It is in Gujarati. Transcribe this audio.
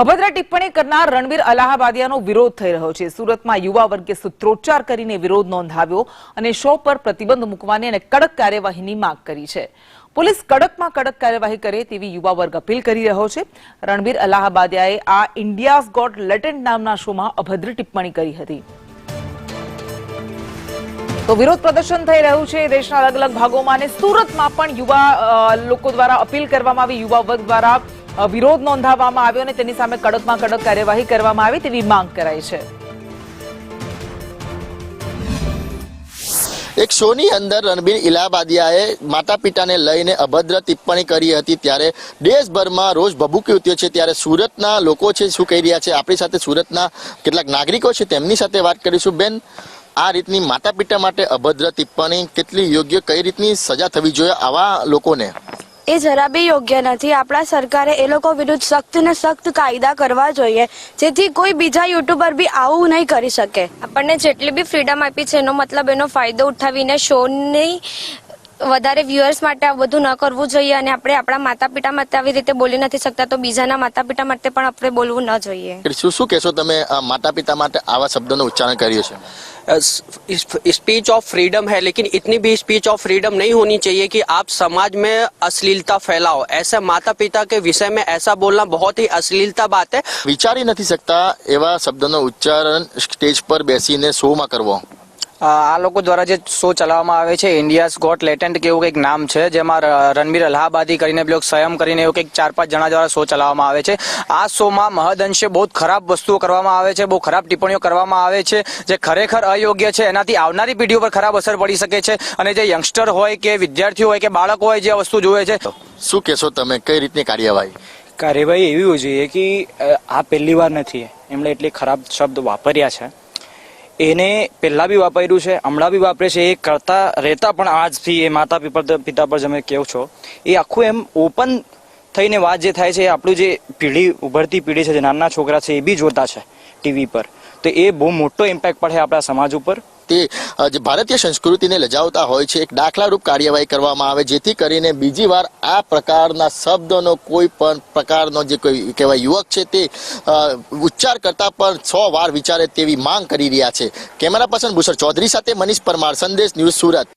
અભદ્ર ટિપ્પણી કરનાર રણવીર અલાહાબાદિયાનો વિરોધ થઈ રહ્યો છે। સુરતમાં યુવા વર્ગે સૂત્રોચ્ચાર કરીને વિરોધ નોંધાવ્યો અને શો પર પ્રતિબંધ મૂકવાની અને કડક કાર્યવાહીની માંગ કરી છે। પોલીસ કડકમાં કડક કાર્યવાહી કરે તેવી યુવા વર્ગ અપીલ કરી રહ્યો છે। રણવીર અલાહાબાદિયાએ આ ઇન્ડિયાઝ ગોટ લેટેન્ટ નામના શોમાં અભદ્ર ટિપ્પણી કરી હતી। તો વિરોધ પ્રદર્શન થઈ રહ્યું છે દેશના અલગ અલગ ભાગોમાં અને સુરતમાં પણ યુવા લોકો દ્વારા અપીલ કરવામાં આવી, યુવા વર્ગ દ્વારા વિરોધ નોંધાવવામાં આવ્યો અને તેની સામે કડકમાં કડક કાર્યવાહી કરવામાં આવે તેવી માંગ કરાઈ છે। એક શોની અંદર રણવીર ઇલાહાબાદિયાએ માતા પિતાને લઈને અભદ્ર ટિપ્પણી કરી હતી ત્યારે દેશભરમાં રોષ ભભૂકી ઉઠ્યો છે। ત્યારે સુરતના લોકો છે શું કહી રહ્યા છે, આપણી સાથે સુરતના કેટલાક નાગરિકો છે તેમની સાથે વાત કરીશું। બેન, આ રીતની માતા પિતા માટે અભદ્ર ટિપ્પણી કેટલી યોગ્ય, કઈ રીતની સજા થવી જોઈએ આવા લોકોને? એ જરા બી યોગ્ય નથી। આપણા સરકારે એ લોકો વિરુદ્ધ સખ્ત ને સખ્ત કાયદા કરવા જોઈએ જેથી કોઈ બીજા યુટ્યુબર બી આવું નહીં કરી શકે। આપણને જેટલી બી ફ્રીડમ આપી છે એનો મતલબ એનો ફાયદો ઉઠાવીને શોની વધારે વ્યુઅર્સ માટે આ બધું ન કરવું જોઈએ અને આપણે આપણા માતા પિતા માટે આવી રીતે બોલી નથી શકતા તો બીજાના માતા પિતા માટે પણ આપણે બોલવું ન જોઈએ। શું કહેશો તમે, માતા પિતા માટે આવા શબ્દોનું ઉચ્ચારણ કર્યું છે? स्पीच ऑफ फ्रीडम है, लेकिन इतनी भी स्पीच ऑफ फ्रीडम नहीं होनी चाहिए कि आप समाज में अश्लीलता फैलाओ। ऐसे माता पिता के विषय में ऐसा बोलना बहुत ही अश्लीलता बात है। વિચારી નથી શકતા એવા શબ્દોનો ઉચ્ચારણ સ્ટેજ પર બેસીને શોમાં કરવો। આ લોકો દ્વારા જે શો ચલાવવામાં આવે છે ઇન્ડિયાઝ ગોટ લેટેન્ટ કે એવું કંઈક નામ છે, જેમાં રણવીર અલાહાબાદી કરીને પેલો સ્વયં કરીને એવું કંઈક 4-5 જણા દ્વારા શો ચલાવવામાં આવે છે। આ શોમાં મહદઅંશે બહુ ખરાબ વસ્તુઓ કરવામાં આવે છે, બહુ ખરાબ ટિપ્પણીઓ કરવામાં આવે છે જે ખરેખર અયોગ્ય છે। એનાથી આવનારી પેઢીઓ પર ખરાબ અસર પડી શકે છે અને જે યંગસ્ટર હોય કે વિદ્યાર્થીઓ હોય કે બાળકો હોય જે આ વસ્તુ જોવે છે। શું કહેશો તમે, કઈ રીતની કાર્યવાહી એવી હોવી જોઈએ કે આ પહેલી વાર નથી એમણે એટલી ખરાબ શબ્દ વાપર્યા છે, એને પહેલા બી વાપર્યું છે, હમણાં બી વાપરે છે, એ કરતા રહેતા પણ આજથી એ માતા પિતા પર તમે કહો છો એ આખું એમ ઓપન થઈને વાત જે થાય છે, આપણું જે પેઢી ઉભરતી પેઢી છે, જે નાના છોકરા છે એ બી જોતા છે ટીવી પર, તો એ બહુ મોટો ઇમ્પેક્ટ પડે આપણા સમાજ ઉપર। તે જે ભારતીય સંસ્કૃતિને લજાવતા હોય છે, એક દાખલારૂપ કાર્યવાહી કરવામાં આવે જેથી કરીને બીજી વાર આ પ્રકારના શબ્દોનો કોઈ પણ પ્રકારનો જે કોઈ કહેવાય યુવક છે તે ઉચ્ચાર કરતા પણ 100 વાર વિચારે તેવી માંગ કરી રહ્યા છે। કેમેરા પર્સન ભૂષણ ચૌધરી સાથે મનીષ પરમાર, સંદેશ ન્યૂઝ, સુરત।